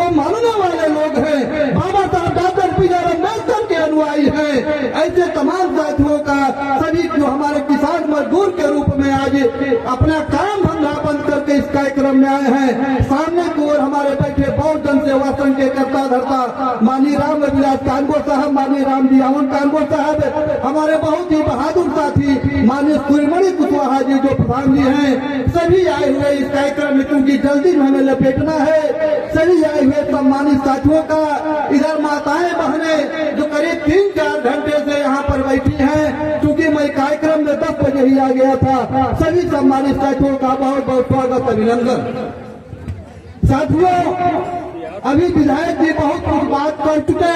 को मानने वाले लोग हैं, बाबा साहब डॉक्टर बी.आर. अम्बेडकर के अनुयायी हैं। ऐसे तमाम साथियों का सभी जो हमारे किसान मजदूर के रूप में आज अपना काम धंधा बंद करके इस कार्यक्रम में आए हैं। सामने की ओर हमारे बैठे बहुत जन सेवा संघ के करता धरता माननीय राम विलास कानगो साहब, माननीय राम जियावन कानगो साहब, हमारे बहुत ही बहादुर साथी माननीय सूर्यमणि कुशवाहा जी जो प्रधान जी हैं, सभी आए हुए इस कार्यक्रम में, क्योंकि जल्दी में हमें लपेटना है। सभी आए हुए सम्मानित साथियों का, इधर माताएं बहनें जो करीब 3-4 घंटे से यहाँ पर बैठी हैं, क्योंकि मैं कार्यक्रम में 10 बजे ही आ गया था। सभी सम्मानित साथियों का बहुत बहुत स्वागत, अभिनंदन। साथियों, अभी विधायक जी बहुत कुछ बात कर चुके,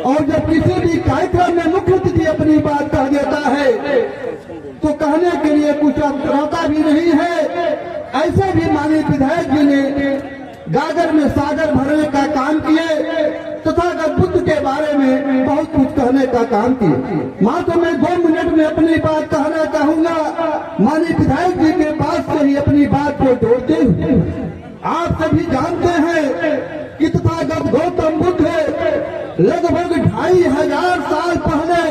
और जब किसी भी कार्यक्रम में मुख्य अतिथि अपनी बात कह देता है तो कहने के लिए कुछ अब रहता भी नहीं है। ऐसे भी माननीय विधायक जी ने गागर में सागर भरने का काम किए, तथागत बुद्ध के बारे में बहुत कुछ कहने का काम किए। मात्र मैं 2 मिनट में अपनी बात कहना चाहूंगा, माननीय विधायक जी के पास से ही अपनी बात को जोड़ते हुए, आप सभी जानते हैं कि तथागत गौतम बुद्ध लगभग 2500 साल पहले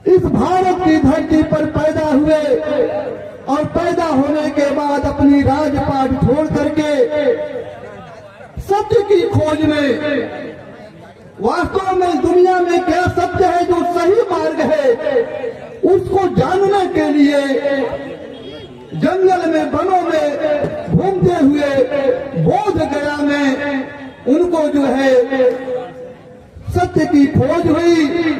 इस भारत की धरती पर पैदा हुए, और पैदा होने के बाद अपनी राजपाट छोड़ करके सत्य की खोज में, वास्तव में दुनिया में क्या सत्य है, जो सही मार्ग है, उसको जानने के लिए जंगल में, वनों में घूमते हुए बोध गया में उनको जो है सत्य की खोज हुई,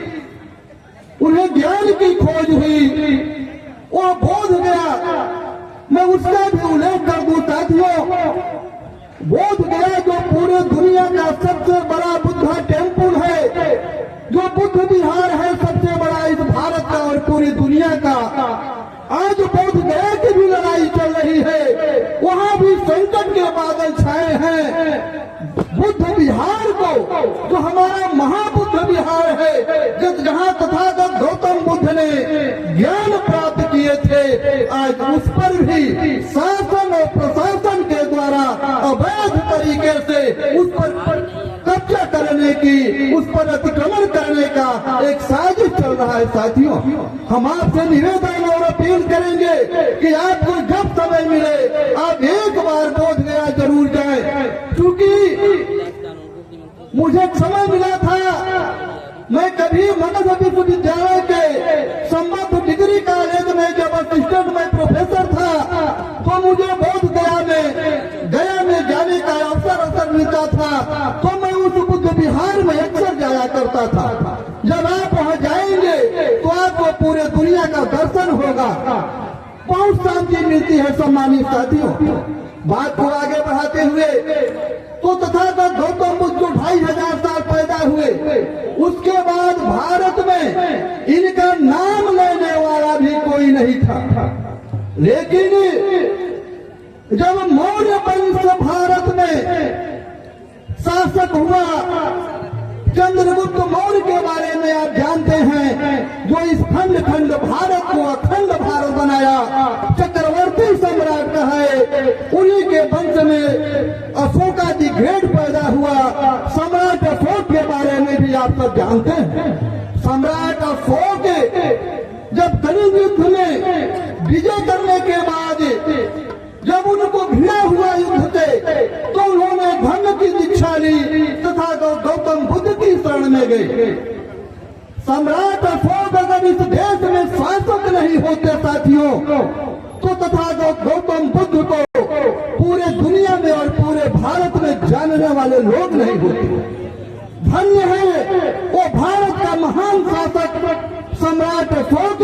उन्हें ज्ञान की खोज हुई, वो बोध गया। मैं उसका भी उल्लेख कर दूं साथियों, बोध गया जो पूरे दुनिया का सबसे बड़ा बुद्धा टेम्पल है, जो बुद्ध विहार है सबसे बड़ा इस भारत का और पूरी दुनिया का। आज बोध गया की भी लड़ाई चल रही है, वहां भी संकट के बादल छाए हैं। बुद्ध विहार को, जो हमारा महाबुद्ध विहार है, जहां तथागत गौतम बुद्ध ने ज्ञान प्राप्त किए थे, आज उस पर भी शासन और प्रशासन के द्वारा अवैध तरीके से उस पर कब्जा करने की, उस पर अतिक्रमण करने का एक साजिश चल रहा है। साथियों, हम आपसे निवेदन और अपील करेंगे कि आपको जब समय मिले आप एक बार बोध गया जरूर जाएं, क्योंकि मुझे समय मिला था, मैं कभी मगध विश्वविद्यालय के संबद्ध डिग्री कॉलेज में जब असिस्टेंट में प्रोफेसर था, तो मुझे बोध गया में जाने का अवसर मिलता था, तो मैं उस बुद्ध विहार में अक्सर जाया करता था। जब आप वहाँ जाएंगे तो आपको पूरे दुनिया का दर्शन होगा, बहुत शांति मिलती है। सम्मानित साथियों, बात को आगे बढ़ाते हुए, तो तथागत गौतम बुद्ध जो 2500 साल पैदा हुए, उसके बाद भारत में इनका नाम लेने वाला भी कोई नहीं था। लेकिन जब मौर्य वंश भारत में शासक हुआ, चंद्रगुप्त मौर्य के बारे में आप जानते हैं, जो इस खंड खंड भारत को अखंड भारत बनाया, चक्रवर्ती सम्राट कहे, उन्हीं के वंश में अशोका दी ग्रेट पैदा हुआ। सम्राट अशोक के बारे में भी आप सब जानते हैं। सम्राट अशोक जब कलिंग युद्ध में विजय करने के बाद जब उनको घृणा हुआ युद्ध से, तो उन्होंने धर्म की दीक्षा ली तथा गौतम बुद्ध की शरण में गए। सम्राट अशोक अगर इस देश में शासक नहीं होते साथियों, तो तथागत गौतम बुद्ध को पूरे दुनिया में और पूरे भारत में जानने वाले लोग नहीं होते। धन्य है वो भारत का महान शासक सम्राट अशोक